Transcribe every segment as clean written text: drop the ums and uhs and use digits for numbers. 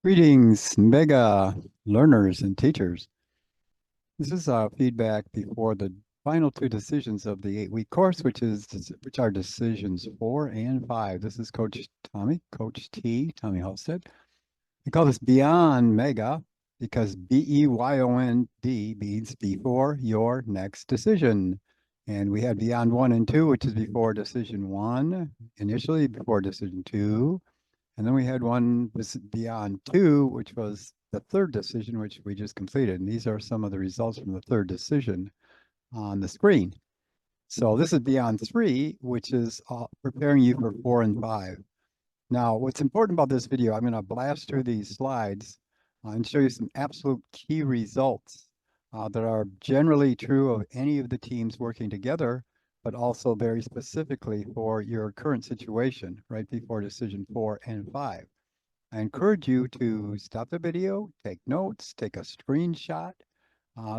Greetings, mega learners and teachers. This is feedback before the final two decisions of the 8-week course, which are decisions 4 and 5. This is Coach Tommy Halstead. We call this Beyond Mega because BEYOND means before your next decision. And we had Beyond 1 and 2, which is before decision 1, initially before decision 2. And then we had one beyond 2, which was the third decision, which we just completed. And these are some of the results from the third decision on the screen. So this is beyond 3, which is preparing you for 4 and 5. Now, what's important about this video, I'm going to blast through these slides and show you some absolute key results that are generally true of any of the teams working together, but also very specifically for your current situation right before decision 4 and 5. I encourage you to stop the video, take notes, take a screenshot.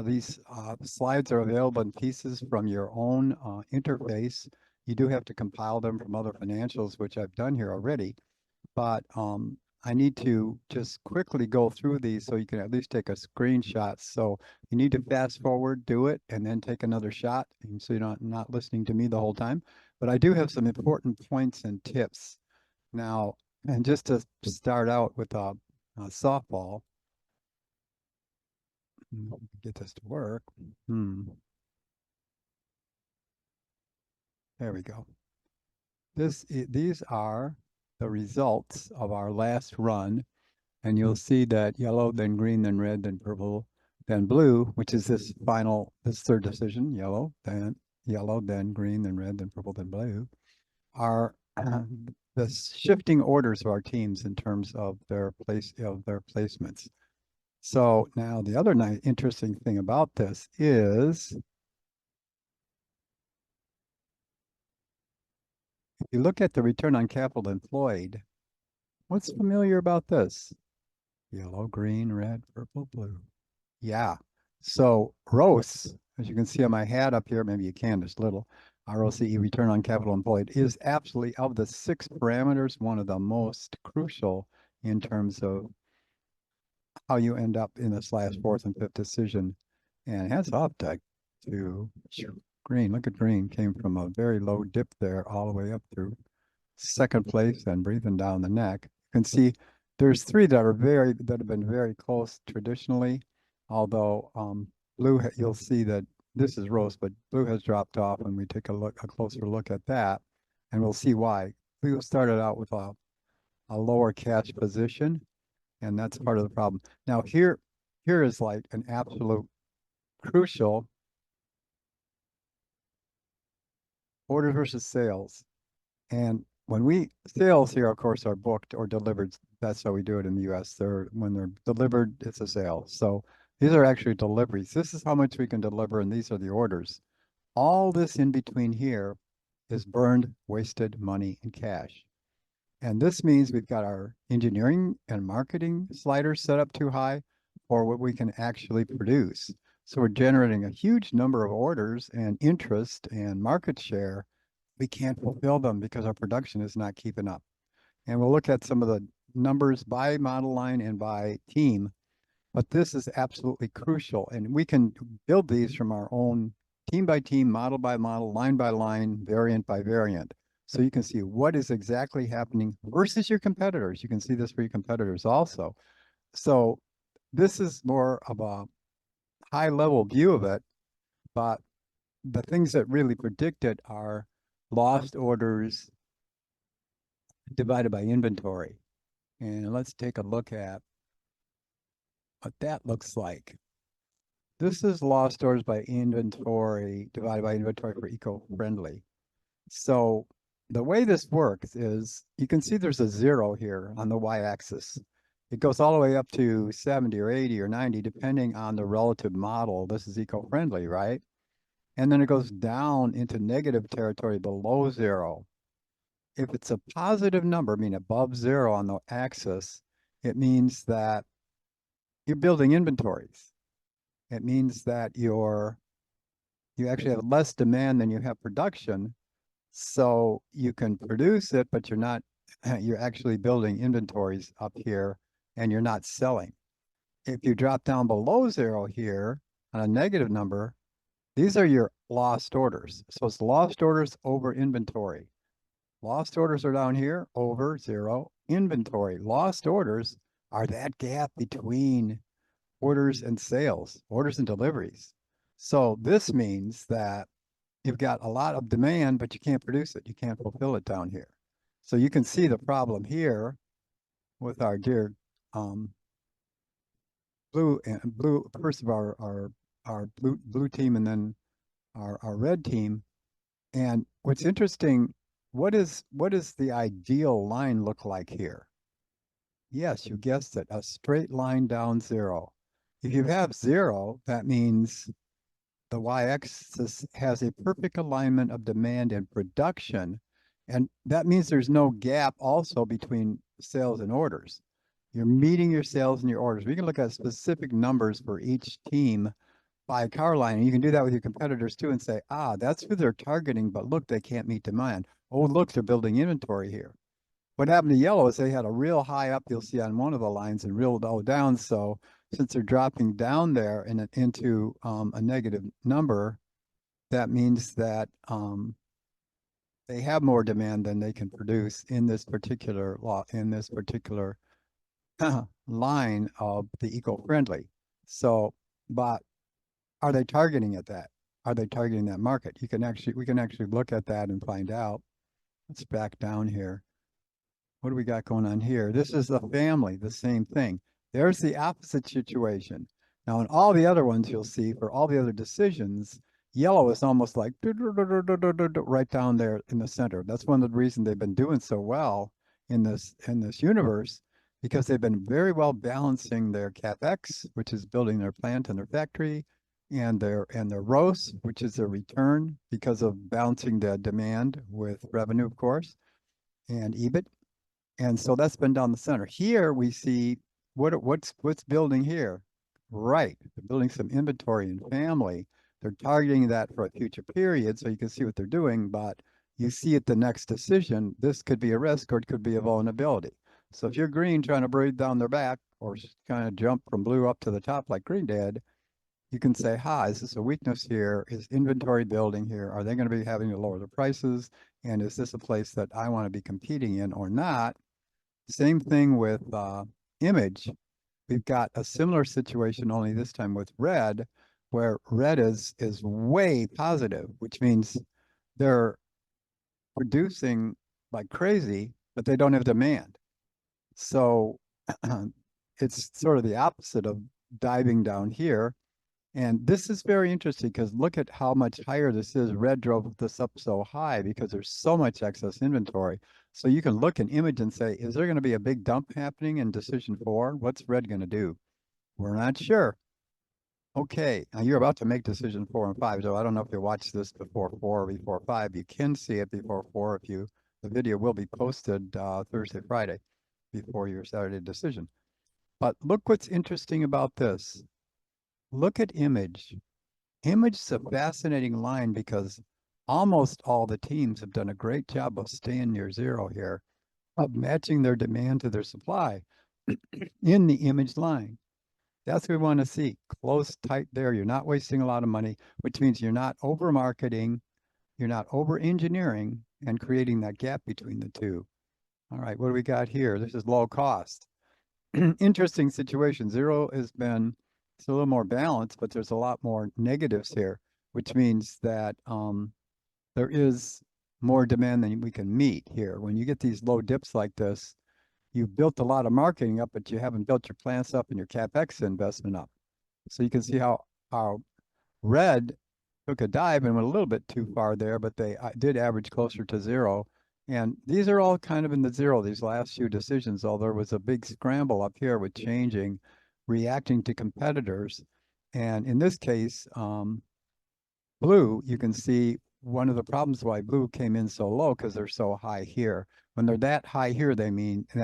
These slides are available in pieces from your own interface. You do have to compile them from other financials, which I've done here already, but I need to just quickly go through these so you can at least take a screenshot. So you need to fast forward, do it, and then take another shot, and so you're not listening to me the whole time. But I do have some important points and tips. Now, and just to start out with a softball, get this to work. There we go. These are the results of our last run, and you'll see that yellow, then green, then red, then purple, then blue, which is this third decision, yellow, then green, then red, then purple, then blue, are the shifting orders of our teams in terms of their placements. So now the other interesting thing about this is if you look at the return on capital employed, what's familiar about this? Yellow, green, red, purple, blue. Yeah. So ROCE, as you can see on my hat up here, maybe you can, just little, ROCE, return on capital employed, is absolutely, of the 6 parameters, one of the most crucial in terms of how you end up in this last 4th and 5th decision. And hats off to green. Look at green, came from a very low dip there all the way up through 2nd place and breathing down the neck. You can see there's 3 that have been very close traditionally, although blue, you'll see that this is ROCE, but blue has dropped off when we take a closer look at that, and we'll see why. Blue started out with a lower cash position, and that's part of the problem. Now here is like an absolute crucial order versus sales. And when sales here, of course, are booked or delivered. That's how we do it in the US. When they're delivered, it's a sale. So these are actually deliveries. This is how much we can deliver, and these are the orders. All this in between here is burned, wasted money and cash. And this means we've got our engineering and marketing sliders set up too high for what we can actually produce. So we're generating a huge number of orders and interest and market share. We can't fulfill them because our production is not keeping up. And we'll look at some of the numbers by model line and by team, but this is absolutely crucial. And we can build these from our own team by team, model by model, line by line, variant by variant. So you can see what is exactly happening versus your competitors. You can see this for your competitors also. So this is more of a high level view of it, but the things that really predict it are lost orders divided by inventory. And let's take a look at what that looks like. This is lost orders by inventory divided by inventory for eco-friendly. So the way this works is you can see there's a 0 here on the y-axis. It goes all the way up to 70 or 80 or 90, depending on the relative model. This is eco-friendly, right? And then it goes down into negative territory below 0. If it's a positive number, I mean above 0 on the axis, it means that you're building inventories. It means that you actually have less demand than you have production. So you can produce it, but you're actually building inventories up here and you're not selling. If you drop down below zero here on a negative number, these are your lost orders. So it's lost orders over inventory. Lost orders are down here over zero inventory. Lost orders are that gap between orders and sales, orders and deliveries. So this means that you've got a lot of demand, but you can't produce it. You can't fulfill it down here. So you can see the problem here with our dear blue, first of our blue team and then our red team. And what's interesting, what does the ideal line look like here? Yes, you guessed it, a straight line down zero. If you have zero, that means the y-axis has a perfect alignment of demand and production. And that means there's no gap also between sales and orders. You're meeting your sales and your orders. We can look at specific numbers for each team by a car line. And you can do that with your competitors too and say, that's who they're targeting, but look, they can't meet demand. Oh, look, they're building inventory here. What happened to yellow is they had a real high up, you'll see on one of the lines, and real low down. So since they're dropping down there into a negative number, that means that they have more demand than they can produce in this particular line of the eco-friendly. So, but are they targeting at that? Are they targeting that market? We can actually look at that and find out. Let's back down here. What do we got going on here? This is the family, the same thing. There's the opposite situation. Now, in all the other ones, you'll see for all the other decisions, yellow is almost like right down there in the center. That's one of the reasons they've been doing so well in this universe, because they've been very well balancing their capex, which is building their plant and their factory, and their ROS, which is their return, because of balancing the demand with revenue, of course, and EBIT. And so that's been down the center. Here we see what's building here. Right, they're building some inventory and family. They're targeting that for a future period, so you can see what they're doing, but you see at the next decision, this could be a risk or it could be a vulnerability. So if you're green trying to breathe down their back or kind of jump from blue up to the top like green did, you can say, is this a weakness here? Is inventory building here? Are they going to be having to lower the prices? And is this a place that I want to be competing in or not? Same thing with image. We've got a similar situation, only this time with red, where red is way positive, which means they're producing like crazy, but they don't have demand. So it's sort of the opposite of diving down here. And this is very interesting because look at how much higher this is. Red drove this up so high because there's so much excess inventory. So you can look in image and say, is there going to be a big dump happening in decision 4? What's red going to do? We're not sure. Okay, now you're about to make decision 4 and 5. So I don't know if you watched this before 4 or before 5. You can see it before 4 if you, the video will be posted Thursday, Friday before your Saturday decision. But look what's interesting about this. Look at image. Image is a fascinating line because almost all the teams have done a great job of staying near zero here, of matching their demand to their supply in the image line. That's what we want to see. Close, tight there. You're not wasting a lot of money, which means you're not over marketing, you're not over engineering and creating that gap between the two. All right, what do we got here? This is low cost. Interesting situation. Zero has been, it's a little more balanced, but there's a lot more negatives here, which means that there is more demand than we can meet here. When you get these low dips like this, you've built a lot of marketing up, but you haven't built your plants up and your CapEx investment up. So you can see how red took a dive and went a little bit too far there, but they did average closer to zero. And these are all kind of in the zero, these last few decisions, although there was a big scramble up here with changing, reacting to competitors. And in this case, blue, you can see one of the problems why blue came in so low because they're so high here. When they're that high here, that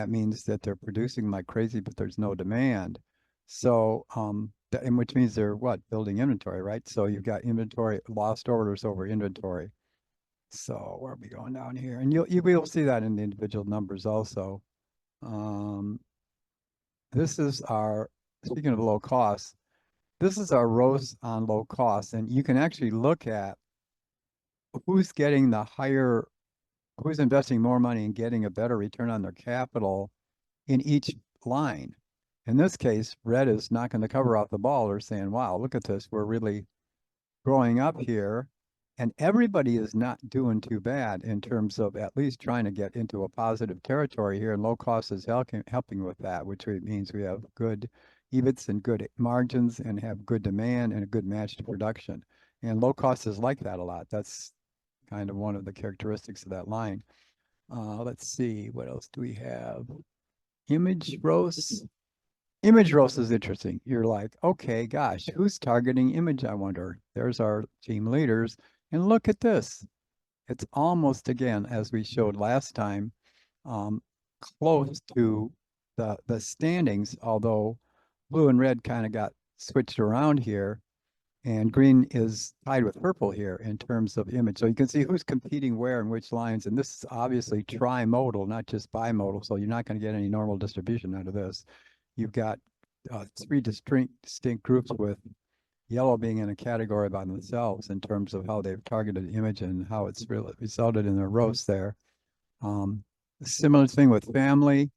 means that they're producing like crazy, but there's no demand. So, and which means they're building inventory, right? So you've got inventory, lost orders over inventory. So where are we going down here? And you will see that in the individual numbers also. this is our, speaking of low cost, this is our rows on low cost. And you can actually look at who's getting the higher, who's investing more money and getting a better return on their capital in each line. In this case, red is knocking the cover off the ball. They're saying, wow, look at this. We're really growing up here. And everybody is not doing too bad in terms of at least trying to get into a positive territory here. And low cost is helping with that, which means we have good EBITs and good margins and have good demand and a good match to production. And low cost is like that a lot. That's kind of one of the characteristics of that line. Let's see, what else do we have? Image roast. Image roast is interesting. You're like, okay, gosh, who's targeting image? I wonder. There's our team leaders. And look at this. It's almost, again, as we showed last time, um, close to the standings, although blue and red kind of got switched around here. And green is tied with purple here in terms of image. So you can see who's competing where and which lines. And this is obviously trimodal, not just bimodal. So you're not going to get any normal distribution out of this. You've got three distinct groups, with yellow being in a category by themselves in terms of how they've targeted image and how it's really resulted in their roast there. A similar thing with family.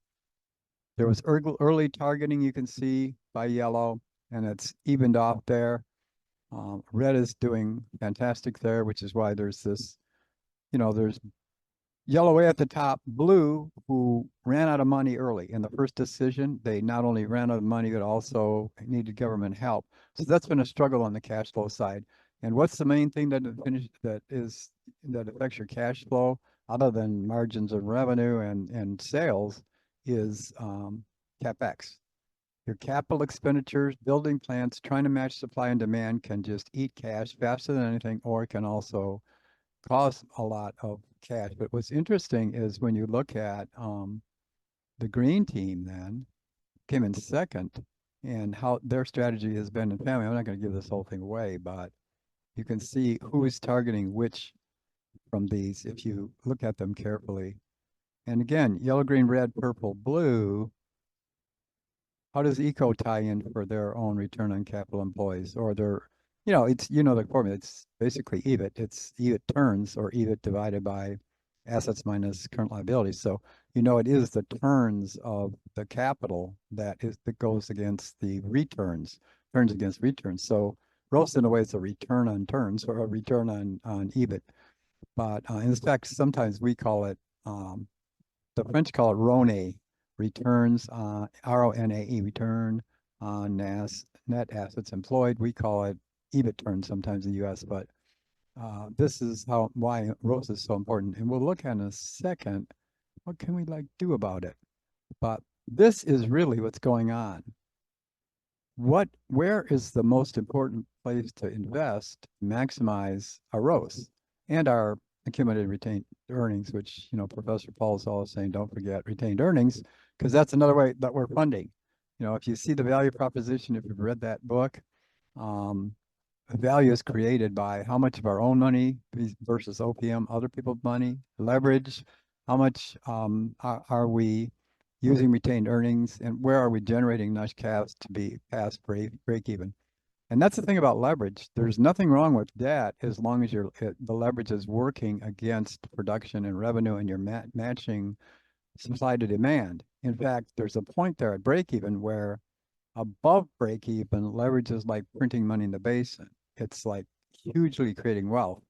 There was early targeting, you can see, by yellow, and it's evened off there. Red is doing fantastic there, which is why there's this, there's yellow way at the top, blue, who ran out of money early in the first decision. They not only ran out of money, but also needed government help. So that's been a struggle on the cash flow side. And what's the main thing that affects your cash flow, other than margins of revenue and sales, is CapEx. Your capital expenditures, building plants, trying to match supply and demand can just eat cash faster than anything, or it can also cost a lot of cash. But what's interesting is when you look at the green team, then came in second, and how their strategy has been in family. I'm not going to give this whole thing away, but you can see who is targeting which from these if you look at them carefully. And again, yellow, green, red, purple, blue. How does eco tie in for their own return on capital employees, or their, it's, the formula, it's basically EBIT. It's EBIT turns, or EBIT divided by assets minus current liabilities. So, it is the turns of the capital that goes against the returns, turns against returns. So ROS, in a way, is a return on turns, or a return on EBIT. But in fact, sometimes we call it, the French call it RONE, returns, RONAE, return on net assets employed. We call it EBIT turns sometimes in the US, but this is why ROS is so important. And we'll look at in a second, what can we do about it? But this is really what's going on. Where is the most important place to invest, maximize our ROS and our accumulated retained earnings, which, Professor Paul is always saying, don't forget retained earnings, because that's another way that we're funding. If you see the value proposition, if you've read that book, value is created by how much of our own money versus OPM, other people's money, leverage, how much are we using retained earnings, and where are we generating enough cash to be past break even. And that's the thing about leverage. There's nothing wrong with debt as long as the leverage is working against production and revenue, and you're matching supply to demand. In fact, there's a point there at break even where above break even, leverage is like printing money in the basin. It's like hugely creating wealth.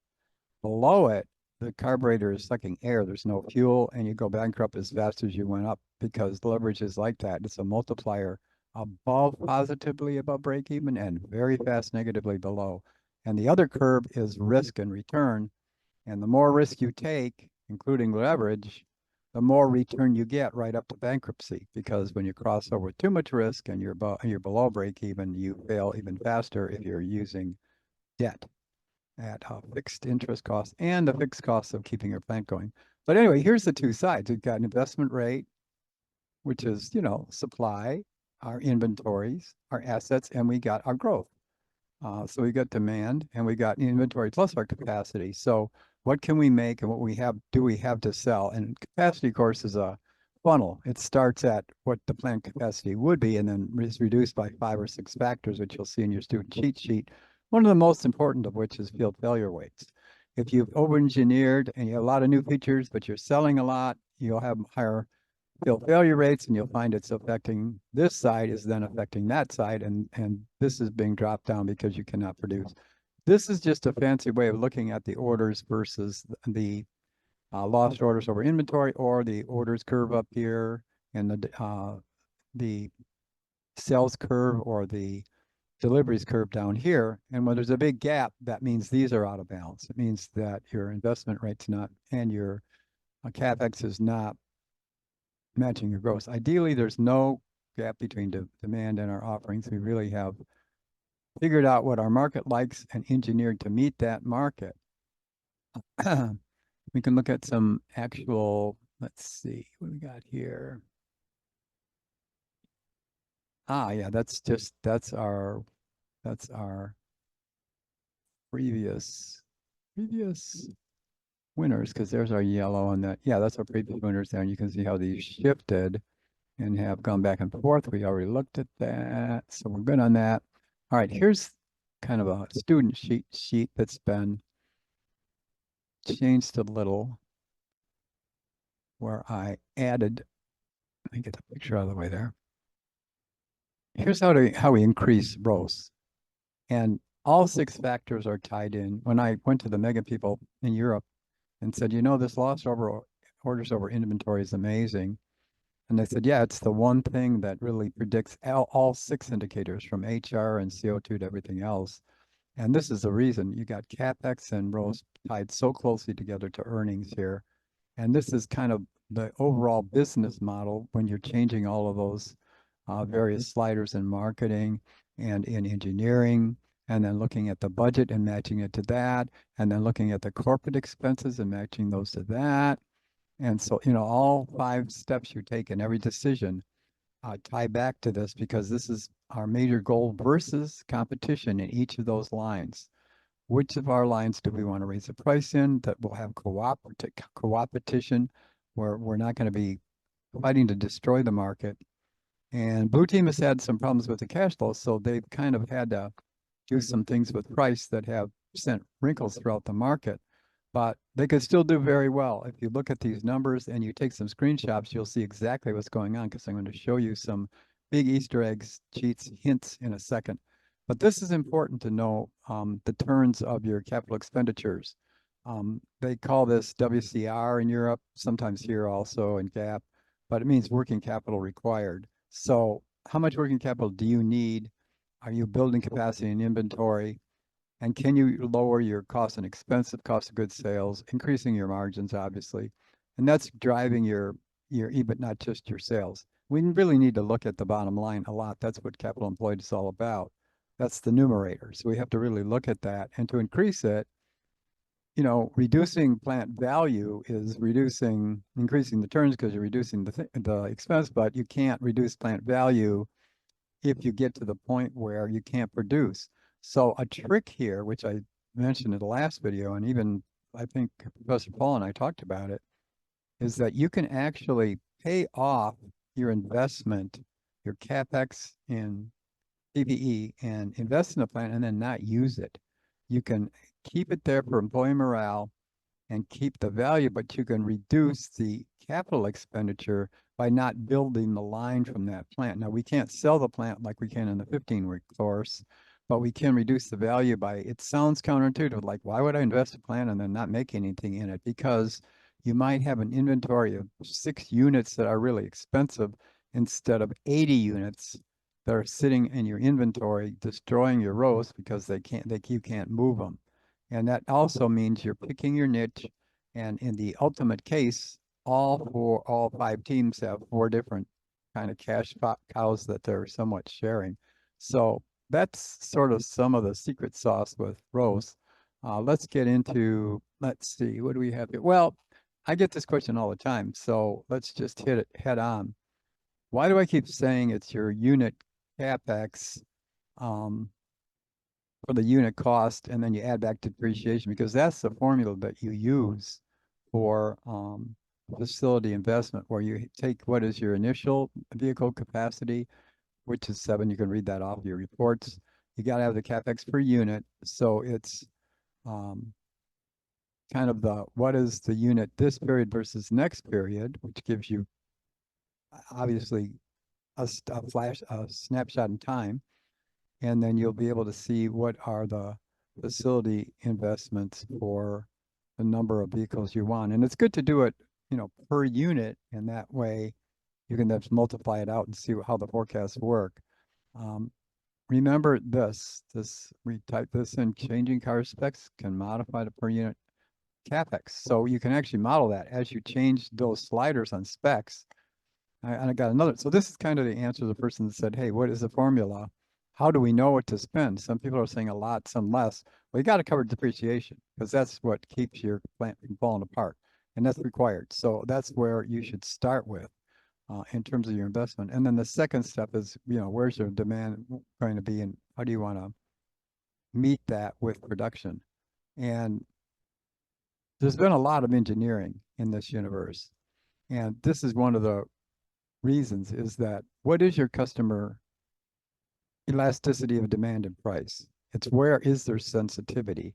Below it, the carburetor is sucking air. There's no fuel, and you go bankrupt as fast as you went up, because leverage is like that. It's a multiplier positively above break even, and very fast negatively below. And the other curve is risk and return. And the more risk you take, including leverage, the more return you get right up to bankruptcy. Because when you cross over too much risk and you're below break even, you fail even faster if you're using debt at fixed interest costs and the fixed costs of keeping your plant going. But anyway, here's the two sides. We've got an investment rate, which is, supply, our inventories, our assets, and we got our growth. So we got demand, and we got inventory plus our capacity. So what can we make, and what do we have to sell? And capacity, of course, is a funnel. It starts at what the plant capacity would be and then is reduced by 5 or 6 factors, which you'll see in your student cheat sheet. One of the most important of which is field failure rates. If you've over-engineered and you have a lot of new features, but you're selling a lot, you'll have higher field failure rates, and you'll find it's affecting this side is then affecting that side, and this is being dropped down because you cannot produce. This is just a fancy way of looking at the orders versus the lost orders over inventory, or the orders curve up here, and the sales curve or the deliveries curve down here. And when there's a big gap, that means these are out of balance. It means that your investment rate's not, and your CapEx is not matching your gross. Ideally, there's no gap between demand and our offerings. We really have figured out what our market likes and engineered to meet that market. We can look at some actual, let's see what we got here. Yeah, that's our previous winners, because there's our yellow on that. Yeah, that's our previous winners there. And you can see how these shifted and have gone back and forth. We already looked at that, so we're good on that. All right, here's kind of a student sheet that's been changed a little, where I added, let me get the picture out of the way there. Here's how we increase rows. And all 6 factors are tied in. When I went to the mega people in Europe and said, you know, this loss over orders over inventory is amazing. And they said, yeah, it's the one thing that really predicts all 6 indicators from HR and CO2 to everything else. And this is the reason you got CapEx and rows tied so closely together to earnings here. And this is kind of the overall business model when you're changing all of those various sliders in marketing and in engineering, and then looking at the budget and matching it to that, and then looking at the corporate expenses and matching those to that. And so, you know, all 5 steps you take in every decision tie back to this, because this is our major goal versus competition in each of those lines. Which of our lines do we want to raise the price in that will have co-opetition, where we're not going to be fighting to destroy the market? And Blue Team has had some problems with the cash flow, so they've kind of had to do some things with price that have sent wrinkles throughout the market. But they could still do very well. If you look at these numbers and you take some screenshots, you'll see exactly what's going on, because I'm going to show you some big Easter eggs, cheats, hints in a second. But this is important to know, the turns of your capital expenditures. They call this WCR in Europe, sometimes here also in GAAP, but it means working capital required. So how much working capital do you need? Are you building capacity in inventory? And can you lower your cost and expensive cost of goods sales, increasing your margins, obviously? And that's driving your EBIT, not just your sales. We really need to look at the bottom line a lot. That's what capital employed is all about. That's the numerator. So we have to really look at that. And to increase it, you know, reducing plant value is increasing the turns, because you're reducing the expense, but you can't reduce plant value if you get to the point where you can't produce. So a trick here, which I mentioned in the last video, and even I think Professor Paul and I talked about it, is that you can actually pay off your investment, your CapEx in PPE, and invest in a plant and then not use it. You can keep it there for employee morale and keep the value, but you can reduce the capital expenditure by not building the line from that plant. Now, we can't sell the plant like we can in the 15-week course, but we can reduce the value by, it sounds counterintuitive, like why would I invest a plant and then not make anything in it? Because you might have an inventory of 6 units that are really expensive instead of 80 units that are sitting in your inventory, destroying your rows because you can't move them. And that also means you're picking your niche. And in the ultimate case, all 5 teams have 4 different kind of cash cows that they're somewhat sharing. So that's sort of some of the secret sauce with rows. Let's get into, let's see, what do we have here? Well, I get this question all the time, so let's just hit it head on. Why do I keep saying it's your unit CapEx for the unit cost, and then you add back depreciation? Because that's the formula that you use for facility investment where you take what is your initial vehicle capacity, which is 7. You can read that off your reports. You got to have the capex per unit. So it's um, kind of the what is the unit this period versus next period, which gives you obviously a snapshot in time, and then you'll be able to see what are the facility investments for the number of vehicles you want. And it's good to do it, per unit, and that way you can just multiply it out and see how the forecasts work. Um, Remember this, we type this in, changing car specs can modify the per unit capex. So you can actually model that as you change those sliders on specs. And I got another. So this is kind of the answer to the person that said, hey, what is the formula? How do we know what to spend? Some people are saying a lot, some less. Well, you got to cover depreciation because that's what keeps your plant from falling apart. And that's required. So that's where you should start with in terms of your investment. And then the second step is, where's your demand going to be and how do you want to meet that with production? And there's been a lot of engineering in this universe. And this is one of the reasons is that what is your customer elasticity of demand and price? It's where is their sensitivity?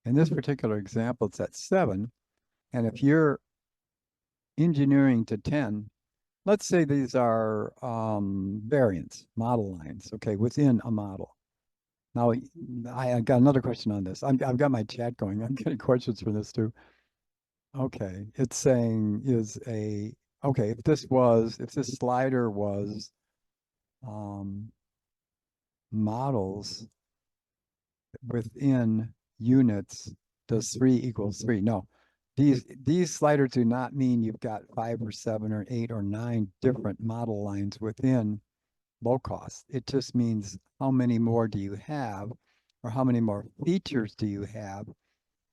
In this particular example, it's at 7. And if you're engineering to 10, let's say these are variants, model lines, okay, within a model. Now, I got another question on this. I've got my chat going. I'm getting questions for this too. Okay, it's saying okay, if this slider was um, models within units, does 3 equals 3? No, these sliders do not mean you've got 5 or 7 or 8 or 9 different model lines within low cost. It just means how many more do you have or how many more features do you have?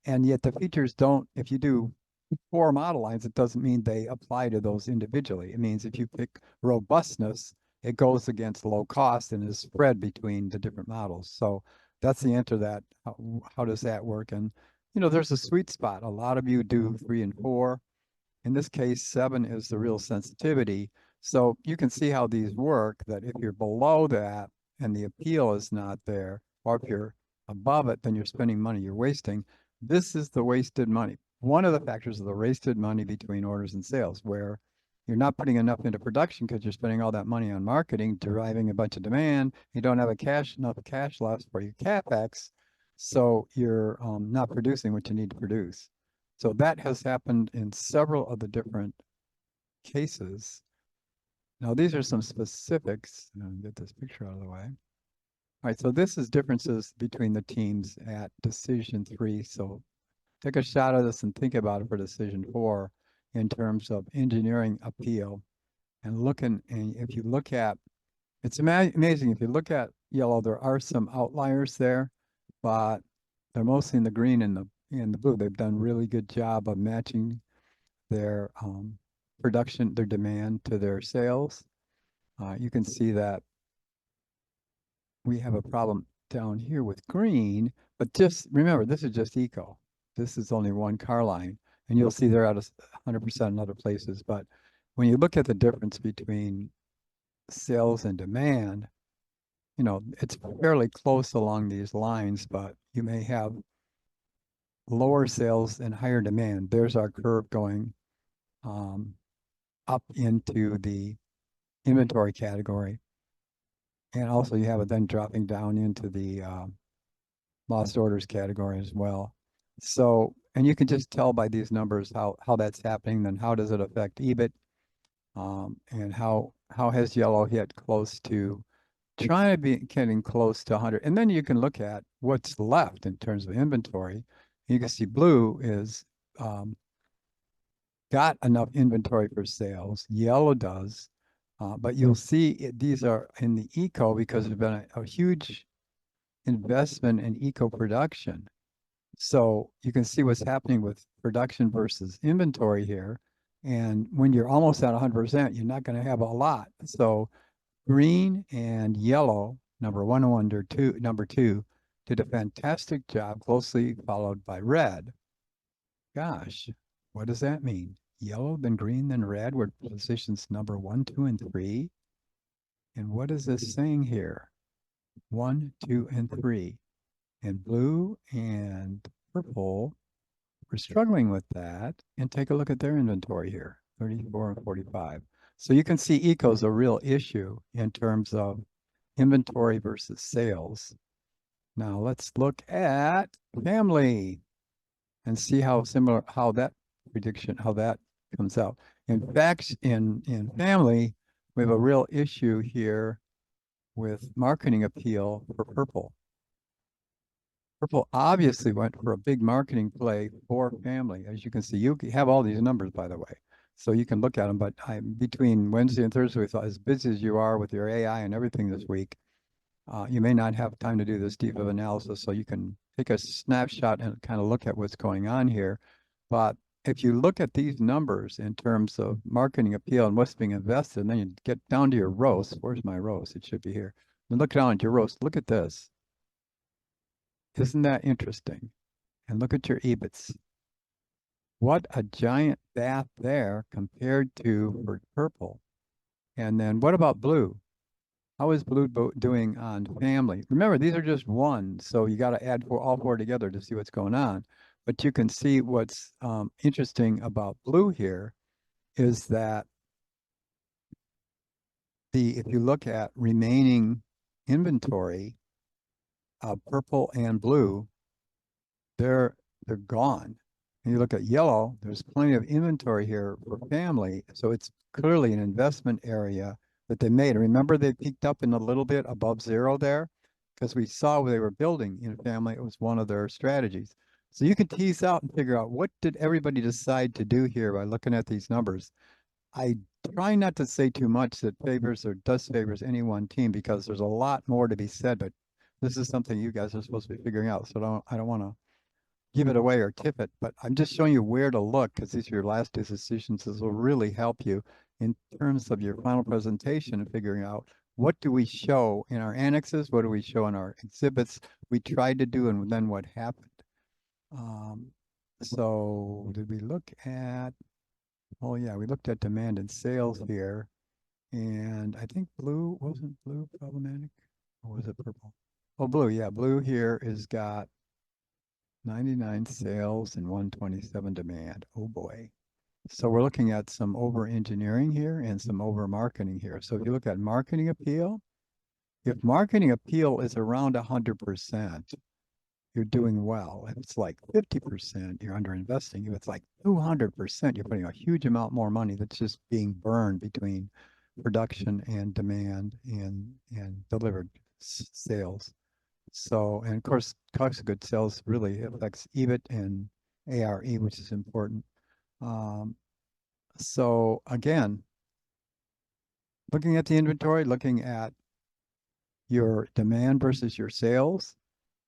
And yet the features don't, if you do 4 model lines, it doesn't mean they apply to those individually. It means if you pick robustness, it goes against low cost and is spread between the different models. So that's the answer to that. How does that work? And, there's a sweet spot. A lot of you do 3 and 4. In this case, 7 is the real sensitivity. So you can see how these work, that if you're below that and the appeal is not there, or if you're above it, then you're spending money you're wasting. This is the wasted money. One of the factors of the wasted money between orders and sales, where you're not putting enough into production because you're spending all that money on marketing, deriving a bunch of demand. You don't have enough cash left for your capex, so you're not producing what you need to produce. So that has happened in several of the different cases. Now, these are some specifics. Get this picture out of the way. All right, so this is differences between the teams at decision 3. So take a shot at this and think about it for decision 4 in terms of engineering appeal. And if you look at, it's amazing. If you look at yellow, there are some outliers there, but they're mostly in the green and the blue. They've done really good job of matching their production, their demand to their sales. You can see that we have a problem down here with green, but just remember, this is just eco. This is only one car line, and you'll see they're at 100% in other places. But when you look at the difference between sales and demand, it's fairly close along these lines, but you may have lower sales and higher demand. There's our curve going up into the inventory category. And also you have it then dropping down into the lost orders category as well. So, and you can just tell by these numbers how that's happening. Then how does it affect EBIT? And how has yellow hit close to trying to be getting close to 100? And then you can look at what's left in terms of inventory. You can see blue is got enough inventory for sales. Yellow does. But you'll see these are in the eco because there's been a huge investment in eco production. So you can see what's happening with production versus inventory here. And when you're almost at 100%, you're not going to have a lot. So green and yellow, number 1 and number 2, did a fantastic job, closely followed by red. Gosh, what does that mean? yellow, then green, then red were positions number 1, 2, and 3. And what is this saying here? 1, 2, and 3. And blue and purple were struggling with that. And take a look at their inventory here, 34 and 45. So you can see eco is a real issue in terms of inventory versus sales. Now let's look at family and see how similar, how that prediction, how that comes out. In fact, in family, we have a real issue here with marketing appeal for purple. Purple obviously went for a big marketing play for family. As you can see, you have all these numbers, by the way, so you can look at them. But between Wednesday and Thursday, as busy as you are with your AI and everything this week, you may not have time to do this deep of analysis. So you can take a snapshot and kind of look at what's going on here. But if you look at these numbers in terms of marketing appeal and what's being invested, and then you get down to your roast. Where's my roast? It should be here. And look down at your roast. Look at this. Isn't that interesting? And look at your EBITs. What a giant bath there compared to for purple. And then what about blue? How is blue doing on family? Remember, these are just one, so you got to add all four together to see what's going on. But you can see what's interesting about blue here is that if you look at remaining inventory, purple and blue, they're gone. And you look at yellow, there's plenty of inventory here for family. So it's clearly an investment area that they made. Remember, they peaked up in a little bit above zero there because we saw they were building in family. It was one of their strategies. So you can tease out and figure out what did everybody decide to do here by looking at these numbers. I try not to say too much that favors or favors any one team because there's a lot more to be said, but this is something you guys are supposed to be figuring out. So I don't want to give it away or tip it, but I'm just showing you where to look because these are your last decisions. This will really help you in terms of your final presentation and figuring out what do we show in our annexes, what do we show in our exhibits we tried to do, and then what happened. Um, so did we look at, oh yeah, we looked at demand and sales here. And I think wasn't blue problematic? Or was it purple? Oh, blue, yeah, blue here is got 99 sales and 127 demand. Oh boy. So we're looking at some over engineering here and some over marketing here. So if you look at marketing appeal, if marketing appeal is around 100%, you're doing well. If it's like 50%, you're under investing. If it's like 200%, you're putting a huge amount more money that's just being burned between production and demand and delivered sales. So, and of course, cost of goods sales really affects EBIT and ARE, which is important. So again, looking at the inventory, looking at your demand versus your sales,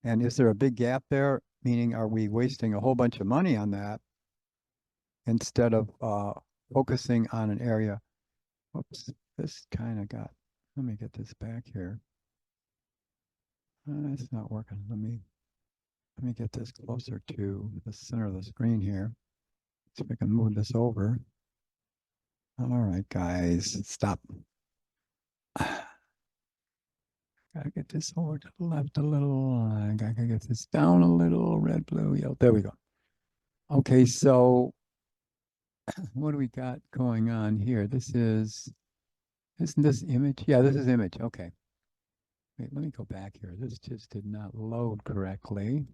and is there a big gap there? Meaning, are we wasting a whole bunch of money on that instead of focusing on an area? Whoops, this kind of got, let me get this back here. It's not working. Let me get this closer to the center of the screen here. See if I can move this over. All right, guys, stop. Gotta get this over to the left a little. I gotta get this down a little. Red, blue, yellow. There we go. Okay, so what do we got going on here? Isn't this image? Yeah, this is image. Okay. Wait, let me go back here. This just did not load correctly.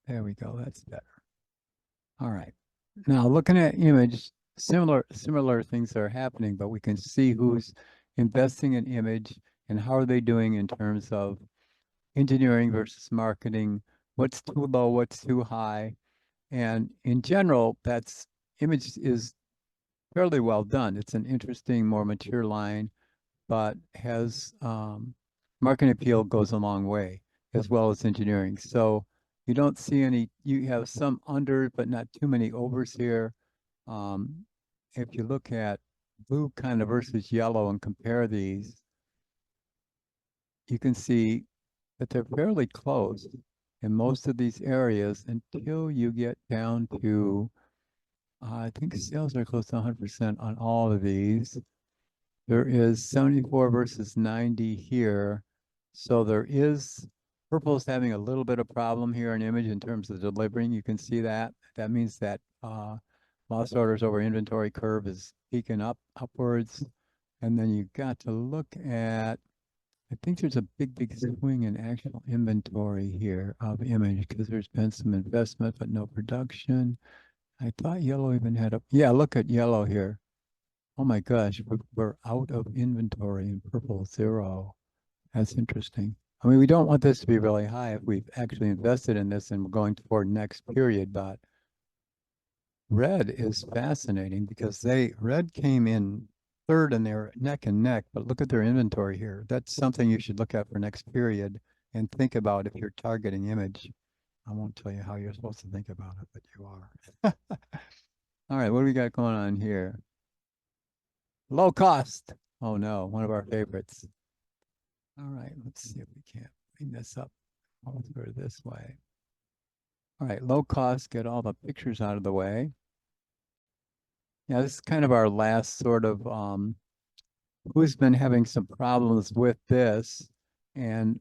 There we go. That's better. All right. Now looking at image, similar things are happening, but we can see who's investing in image and how are they doing in terms of engineering versus marketing, what's too low, what's too high. And in general, that's image is fairly well done. It's an interesting, more mature line, but has marketing appeal goes a long way, as well as engineering. So you don't see any, you have some under, but not too many overs here. If you look at blue kind of versus yellow and compare these, you can see that they're fairly close in most of these areas until you get down to I think sales are close to 100% on all of these. There is 74 versus 90 here. So there is, purple's having a little bit of problem here in image in terms of delivering. You can see that. That means that lost orders over inventory curve is peaking upwards. And then you've got to look at, I think there's a big swing in actual inventory here of image because there's been some investment but no production. I thought yellow even had a, yeah, look at yellow here. Oh my gosh, we're out of inventory in purple, 0. That's interesting. I mean, we don't want this to be really high if we've actually invested in this and we're going toward next period, but red is fascinating because red came in third and they're neck and neck, but look at their inventory here. That's something you should look at for next period and think about if you're targeting image. I won't tell you how you're supposed to think about it, but you are. All right, what do we got going on here? Low cost. Oh no, one of our favorites. All right, let's see if we can't bring this up over this way. All right, low cost, get all the pictures out of the way. Yeah, this is kind of our last sort of who's been having some problems with this. And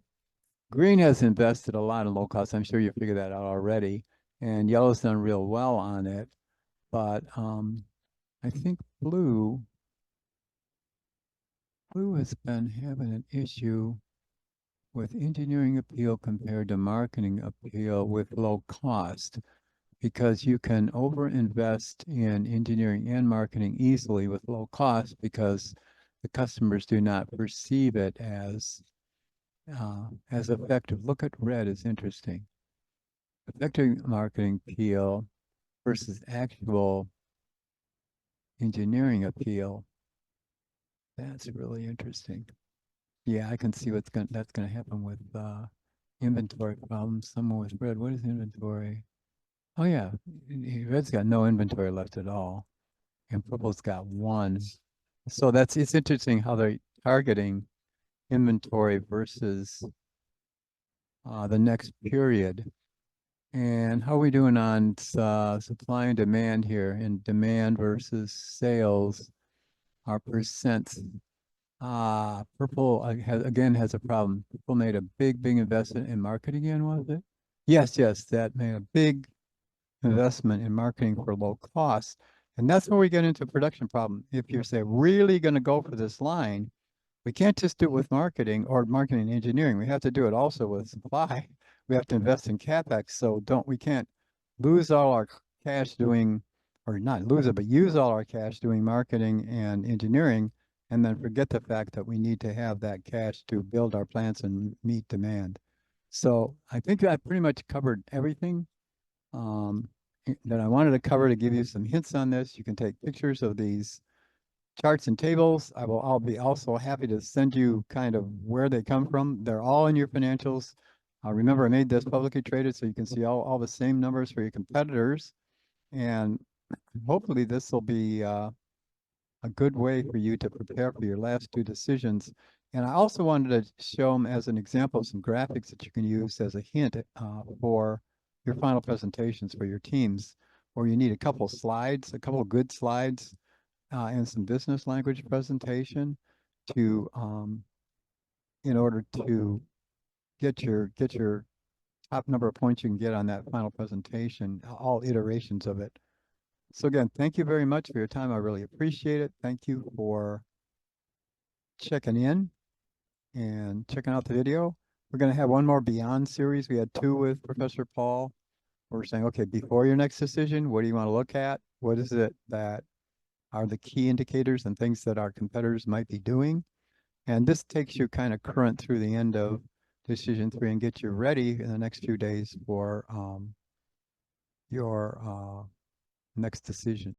green has invested a lot in low cost. I'm sure you figured that out already. And yellow's done real well on it. But I think blue has been having an issue with engineering appeal compared to marketing appeal with low cost, because you can overinvest in engineering and marketing easily with low cost because the customers do not perceive it as effective. Look at red is interesting. Effective marketing appeal versus actual engineering appeal. That's really interesting. Yeah, I can see that's gonna happen with inventory problems. Someone with red. What is inventory? Oh yeah, red's got no inventory left at all, and purple's got 1. So it's interesting how they're targeting inventory versus the next period. And how are we doing on supply and demand here? In demand versus sales, our percents. Purple has a problem. Purple made a big investment in marketing again, was it? Yes, that made a big investment in marketing for low cost. And that's where we get into a production problem. If you're, say, really going to go for this line, we can't just do it with marketing or marketing and engineering. We have to do it also with supply. We have to invest in CapEx. So we can't lose all our cash doing, or not lose it, but use all our cash doing marketing and engineering, and then forget the fact that we need to have that cash to build our plants and meet demand. So I think I pretty much covered everything that I wanted to cover to give you some hints on this. You can take pictures of these charts and tables. I'll be also happy to send you kind of where they come from. They're all in your financials. Remember, I made this publicly traded so you can see all the same numbers for your competitors. And hopefully this will be a good way for you to prepare for your last 2 decisions. And I also wanted to show them as an example some graphics that you can use as a hint for your final presentations for your teams, where you need a couple slides, a couple good slides, and some business language presentation to in order to get your top number of points you can get on that final presentation, all iterations of it. So again, thank you very much for your time. I really appreciate it. Thank you for checking in and checking out the video. We're going to have one more Beyond series. We had 2 with Professor Paul. We're saying, okay, before your next decision, what do you want to look at? What is it that are the key indicators and things that our competitors might be doing? And this takes you kind of current through the end of decision 3 and gets you ready in the next few days for your next decision.